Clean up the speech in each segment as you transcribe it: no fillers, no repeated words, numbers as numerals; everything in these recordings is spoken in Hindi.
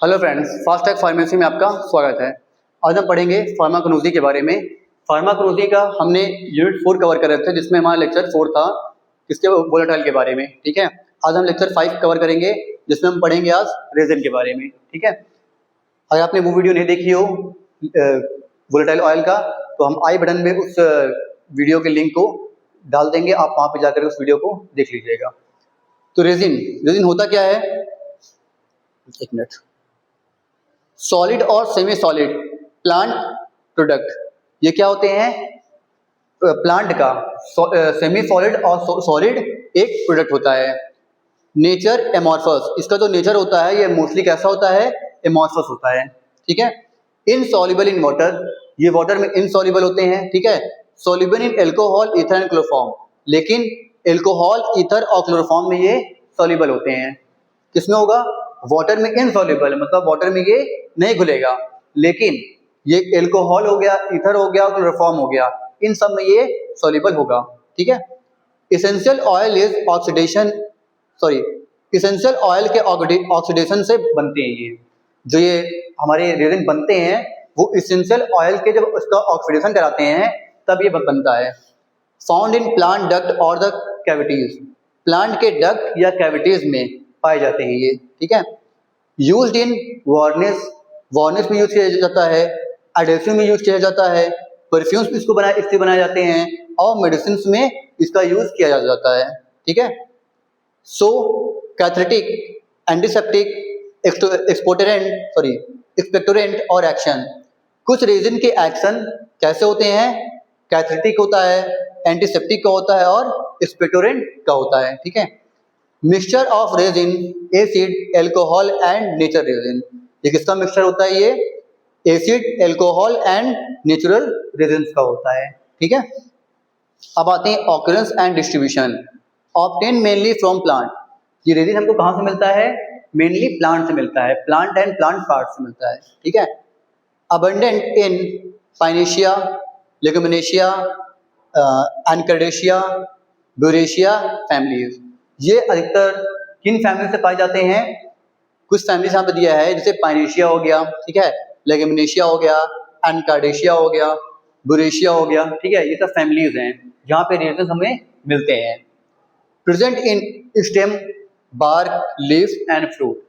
Hello friends, fast track pharmacy में आपका स्वागत है। आज हम पढ़ेंगे फार्माकोनोलॉजी के बारे में। फार्माकोनोलॉजी का हमने यूनिट 4 कवर कर रहे थे, जिसमें हमारा लेक्चर 4 था किसके वोलेटाइल के बारे में। ठीक है, आज हम लेक्चर 5 कवर करेंगे, जिसमें हम पढ़ेंगे आज रेजिन के बारे में। ठीक है, अगर आपने वो वीडियो नहीं देखी हो वोलेटाइल ऑयल का, तो हम आई बटन में उस वीडियो के लिंक को डाल देंगे, आप वहाँ पे जाकर उस वीडियो को देख लीजिएगा। तो रेजिन होता क्या है, एक मिनट। सॉलिड और सेमी सॉलिड प्लांट प्रोडक्ट, ये क्या होते हैं? प्लांट का सेमी सॉलिड और सॉलिड एक प्रोडक्ट होता है। नेचर एमॉर्फस, इसका जो नेचर होता है ये मोस्टली कैसा होता है? एमॉर्फस होता है। ठीक है, इनसॉल्युबल इन वाटर, ये वाटर में इनसॉल्युबल होते हैं। ठीक है, soluble in alcohol, ether and chloroform, लेकिन एल्कोहल, ईथर और क्लोरोफॉर्म में ये सॉल्युबल होते हैं। किसमें होगा? वाटर में इनसॉल्युबल, मतलब वाटर में ये नहीं घुलेगा, लेकिन ये एल्कोहल हो गया, ईथर हो गया, क्लोरोफॉर्म हो गया, इन सब में ये सॉल्युबल होगा। ठीक है, essential oil is oxidation, essential oil के ऑक्सीडेशन से बनते हैं। ये जो ये हमारे रेजिन बनते हैं वो इसेंशियल ऑयल के जब उसका ऑक्सीडेशन कराते हैं तब ये बनता है। फाउंड इन प्लांट डक्ट और द कैविटीज, प्लांट के डक्ट या कैविटीज में पाए जाते हैं ये। ठीक है, यूज्ड इन वार्निश में यूज किया जाता है, एडेसिव में यूज किया जाता है, परफ्यूम्स इससे बनाए जाते हैं, और मेडिसिन में इसका यूज किया जाता है। ठीक है, सो कैथलेटिक, एंटीसेप्टिक, एक्सपेक्टोरेंट और एक्शन। कुछ रेजिन के एक्शन कैसे होते हैं? कैथलेटिक होता है, एंटीसेप्टिक का होता है और एक्सपेक्टोरेंट का होता है। ठीक है, mixture of resin, acid, alcohol and nature resin, ये किसका मिक्सचर होता है? ये acid, alcohol and natural resins का होता है। ठीक है, अब आते हैं occurrence and distribution. Obtain mainly from plant, ये रेजिन हमको कहाँ से मिलता है? मेनली प्लांट से मिलता है, प्लांट एंड प्लांट पार्ट से मिलता है। ठीक है, अबंडेंट इन पाइनेशिया, लेगुमिनेशिया, एनकार्डेशिया, ब्यूरेशिया फैमिलीज, ये अधिकतर किन फैमिली से पाए जाते हैं? कुछ फैमिलीज यहाँ पे दिया है, जैसे पाइनेशिया हो गया, ठीक है, लेगुमिनेशिया हो गया, एनकार्डेशिया हो गया, ब्यूरेशिया हो गया। ठीक है, ये सब फैमिलीज हैं जहाँ पे रेजिन हमें मिलते हैं। Present in stem, bark, leaves and fruit,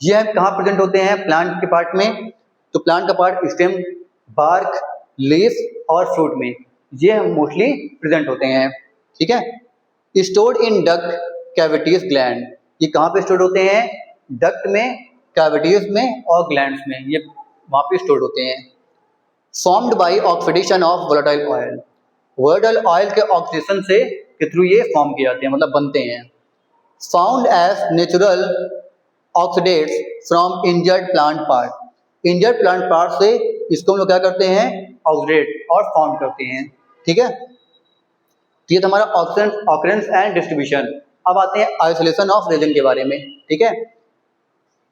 ये हम कहाँ प्रेजेंट होते हैं? प्लांट के पार्ट में। तो प्लांट का पार्ट स्टेम, बार्क, लीव्स और फ्रूट में ये हम मोस्टली प्रेजेंट होते हैं। ठीक है, stored in duct, cavities, gland, ये कहाँ पे स्टोर्ड होते हैं? डक्ट में, कैविटीज में और ग्लैंड्स में, ये वहाँ पे स्टोर्ड होते हैं। Formed by oxidation of volatile oil, volatile oil के ऑक्सीडेशन से के थ्रू ये फॉर्म किए जाते हैं, मतलब बनते हैं। Found as natural oxidates from injured plant part, injured plant part से इसको हम लोग क्या करते हैं? ऑक्सीडेट और फाउंड करते हैं। ठीक है, ये तो हमारा ऑकरेंस एंड डिस्ट्रीब्यूशन। अब आते हैं आइसोलेशन ऑफ रेजिन के बारे में। ठीक है,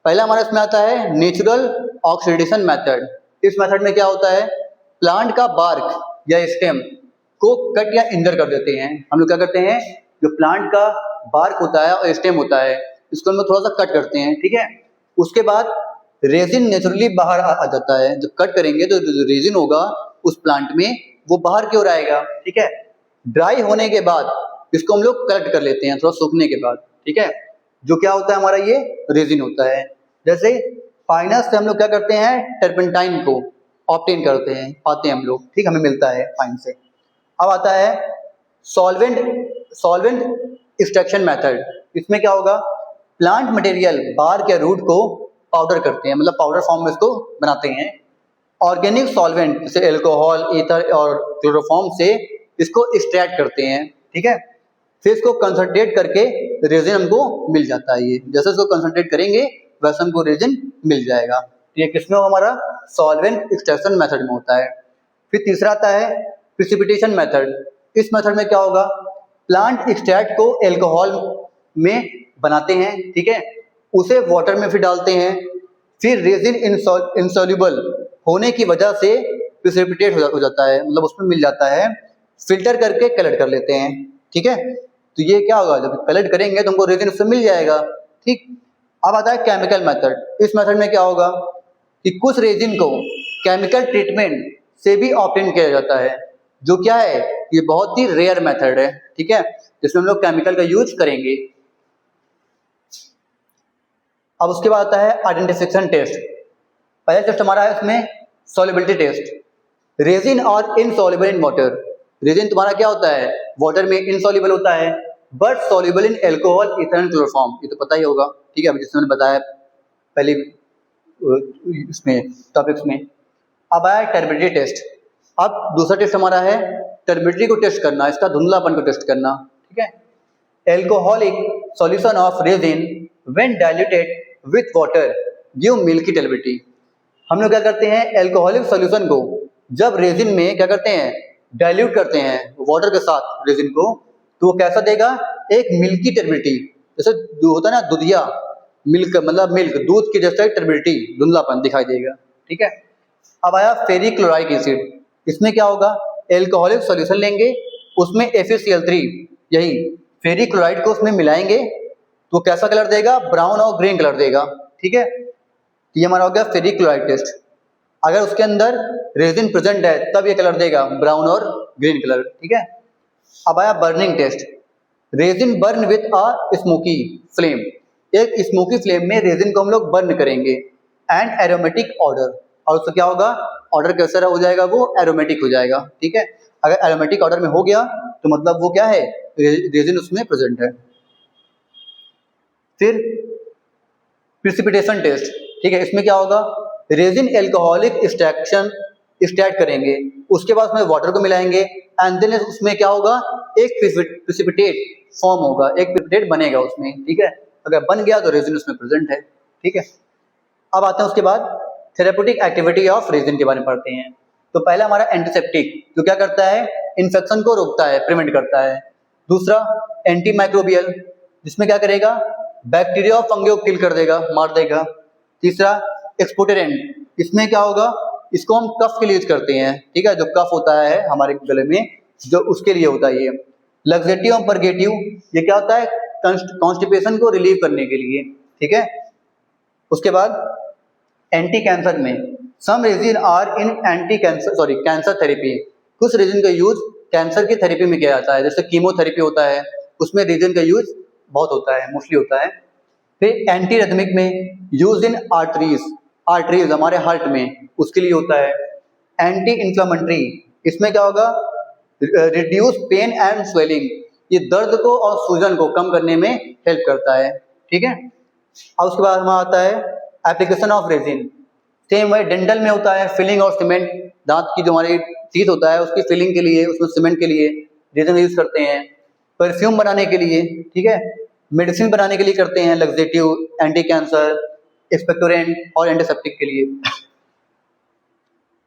पहला हमारा इसमें आता है नेचुरल ऑक्सीडेशन मेथड। इस मेथड में क्या होता है? प्लांट का बार्क या स्टेम को कट या इंजर कर देते हैं। हम लोग क्या करते हैं? जो प्लांट का बार्क होता है और स्टेम होता है, इसको हम लोग थोड़ा सा कट करते हैं। ठीक है, उसके बाद रेजिन नेचुरली बाहर आ जाता है। जब कट करेंगे तो जो रेजिन होगा उस प्लांट में वो बाहर की ओर आएगा। ठीक है, ड्राई होने के बाद इसको हम लोग कलेक्ट कर लेते हैं, थोड़ा सूखने के बाद। ठीक है, जो क्या होता है हमारा? ये रेजिन होता है। जैसे पाइनस से हम लोग क्या करते हैं? टर्पेंटाइन को ऑब्टेन करते हैं, पाते हैं हम लोग। ठीक, हमें मिलता है पाइन से। अब आता है सॉल्वेंट एक्सट्रैक्शन मेथड। इसमें क्या होगा? प्लांट मटेरियल बार्क या रूट को पाउडर करते हैं, मतलब पाउडर फॉर्म में इसको बनाते हैं। ऑर्गेनिक सॉल्वेंट जैसे एल्कोहल, ईथर और क्लोरोफॉर्म से इसको एक्सट्रैक्ट करते हैं। ठीक है, फिर इसको कंसंट्रेट करके रेजिन हमको मिल जाता है। ये जैसे इसको कंसंट्रेट करेंगे वैसे हमको रेजिन मिल जाएगा। तो ये किसमें होगा? हमारा सॉल्वेंट एक्सट्रैक्शन मेथड में होता है। फिर तीसरा आता है प्रिसिपिटेशन मेथड। इस मेथड में क्या होगा? प्लांट एक्सट्रैक्ट को एल्कोहल में बनाते हैं। ठीक है, उसे वाटर में फिर डालते हैं, फिर रेजिन इंसॉल्युबल होने की वजह से प्रिसिपिटेट हो जाता है, मतलब उसमें मिल जाता है। फिल्टर करके कलेक्ट कर लेते हैं। ठीक है, तो ये क्या होगा? जब कलेक्ट करेंगे तो हमको रेजिन उससे मिल जाएगा। ठीक, अब आता है केमिकल मेथड। इस मेथड में क्या होगा कि कुछ रेजिन को केमिकल ट्रीटमेंट से भी ऑब्टेन किया जाता है, जो क्या है, ये बहुत ही रेयर मेथड है, ठीक है, जिसमें हम लोग केमिकल का यूज करेंगे। अब उसके बाद आता है आइडेंटिफिकेशन टेस्ट। पहला टेस्ट हमारा है उसमें सॉल्युबिलिटी टेस्ट। रेजिन और इनसॉल्युबल इन वाटर। रेजिन तुम्हारा क्या होता है, वाटर में इनसॉल्युबल होता है, but soluble in alcohol, ethanol, chloroform, ये तो पता ही होगा, ठीक है, जिसमें मैंने बताया पहले इसमें टॉपिक्स में। अब आया टर्बिडिटी टेस्ट। अब दूसरा टेस्ट हमारा है टर्बिडिटी को टेस्ट करना, इसका धुंधलापन को टेस्ट करना, ठीक है। Alcoholic solution of resin when diluted with water give milky turbidity. हम लोग क्या करते हैं, एल्कोहलिक सॉल्यूशन को जब रेजिन में क्या करते हैं, डाइल्यूट करते हैं वाटर के साथ रेजिन को, तो वो कैसा देगा, एक मिल्की टर्बिडिटी, जैसे होता है ना दूधिया, मिल्क मतलब मिल्क, दूध की जैसा टर्बिडिटी, धुंधलापन दिखाई देगा, ठीक है। अब आया फेरिक क्लोराइड एसिड। इसमें क्या होगा, एल्कोहलिक सॉल्यूशन लेंगे, उसमें FeCl3 यही फेरिक क्लोराइड को उसमें मिलाएंगे, तो कैसा कलर देगा, ब्राउन और ग्रीन कलर देगा, ठीक है। ये हमारा हो गया फेरिक क्लोराइड टेस्ट। अगर उसके अंदर रेजिन प्रेजेंट है तब ये कलर देगा ब्राउन और ग्रीन कलर, ठीक है। अब आया burning test. Resin burn with a smoky flame. एक स्मोकी फ्लेम में रेजिन को हम लोग बर्न करेंगे, एंड एरोमेटिक ऑर्डर, और उससे क्या होगा, ऑर्डर कैसा हो जाएगा, वो एरोमेटिक हो जाएगा, ठीक है। अगर एरोमेटिक ऑर्डर में हो गया तो मतलब वो क्या है, रेजिन उसमें प्रेजेंट है। फिर प्रिसिपिटेशन टेस्ट, ठीक है, इसमें क्या होगा, रेजिन एल्कोहलिक एक्सट्रैक्शन स्टार्ट करेंगे, उसके बाद उसमें वाटर को मिलाएंगे, एंड देन उसमें क्या होगा, एक प्रिसिपिटेट फॉर्म होगा, एक प्रिसिपिटेट बनेगा उसमें, ठीक है। अगर बन गया तो रेजिन उसमें प्रेजेंट है, ठीक है। अब आते हैं उसके बाद थेरेप्यूटिक एक्टिविटी ऑफ रेजिन के बारे में पढ़ते हैं। तो पहला हमारा एंटीसेप्टिक, जो क्या करता है, इन्फेक्शन को रोकता है, प्रिवेंट करता है। दूसरा एंटी माइक्रोबियल, जिसमें क्या करेगा, बैक्टीरिया और फंगी को किल कर देगा, मार देगा। तीसरा एक्सपोर्टेंट, इसमें क्या होगा, इसको हम कफ के लिए यूज करते हैं, ठीक है, जो कफ होता है हमारे गले में, जो उसके लिए होता है ये। लग्जेटिव और परगेटिव, ये क्या होता है, कॉन्स्टिपेशन को रिलीव करने के लिए, ठीक है। उसके बाद एंटी कैंसर में some resin are in anti cancer cancer therapy. कुछ रेजिन का यूज कैंसर की थेरेपी में किया जाता है, जैसे कीमोथेरेपी होता है, उसमें रेजिन का यूज बहुत होता है, मोस्टली होता है। फिर एंटी रिदमिक में यूज इन आर्टरीज हमारे हार्ट में, उसके लिए होता है। एंटी इन्फ्लामेटरी, इसमें क्या होगा, रिड्यूस पेन एंड स्वेलिंग, ये दर्द को और सूजन को कम करने में हेल्प करता है, ठीक है। और उसके बाद हमारा आता है एप्लीकेशन ऑफ रेजिन। सेम वही डेंटल में होता है, फिलिंग और सीमेंट, दांत की जो हमारी टीथ होता है उसकी फिलिंग के लिए, उसमें सीमेंट के लिए रेजिन यूज करते हैं। परफ्यूम बनाने के लिए, ठीक है, मेडिसिन बनाने के लिए करते हैं, लग्जेटिव, एंटी कैंसर, एक्सपेक्टोरेंट और एंटीसेप्टिक के लिए।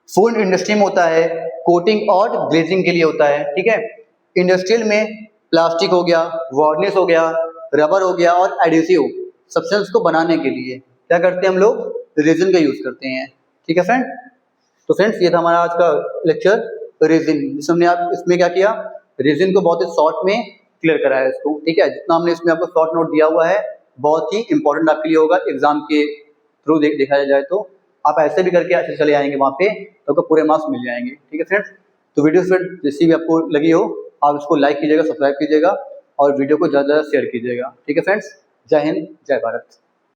फूड इंडस्ट्री में होता है, कोटिंग और ग्लेजिंग के लिए होता है, ठीक है। इंडस्ट्रियल में प्लास्टिक हो गया, वार्निश हो गया, रबर हो गया और एडिसिव सब्सटेंस को बनाने के लिए क्या करते हैं हम लोग, रेजिन का यूज करते हैं, ठीक है फ्रेंड। तो फ्रेंड्स ये था हमारा आज का लेक्चर रेजिन, जिसमें हमने आप इसमें क्या किया, रेजिन को बहुत ही शॉर्ट में क्लियर कराया इसको, ठीक है। जितना हमने इसमें आपको शॉर्ट नोट दिया हुआ है बहुत ही इंपॉर्टेंट आपके लिए होगा, एग्जाम के थ्रू देखा जाए तो आप ऐसे भी करके अच्छे चले आएंगे वहाँ पे, तो आपको पूरे मार्क्स मिल जाएंगे, ठीक है फ्रेंड्स। तो वीडियो फ्रेंड जैसी भी आपको लगी हो आप इसको लाइक कीजिएगा, सब्सक्राइब कीजिएगा और वीडियो को ज़्यादा से ज़्यादा शेयर कीजिएगा, ठीक है फ्रेंड्स। जय हिंद, जय भारत।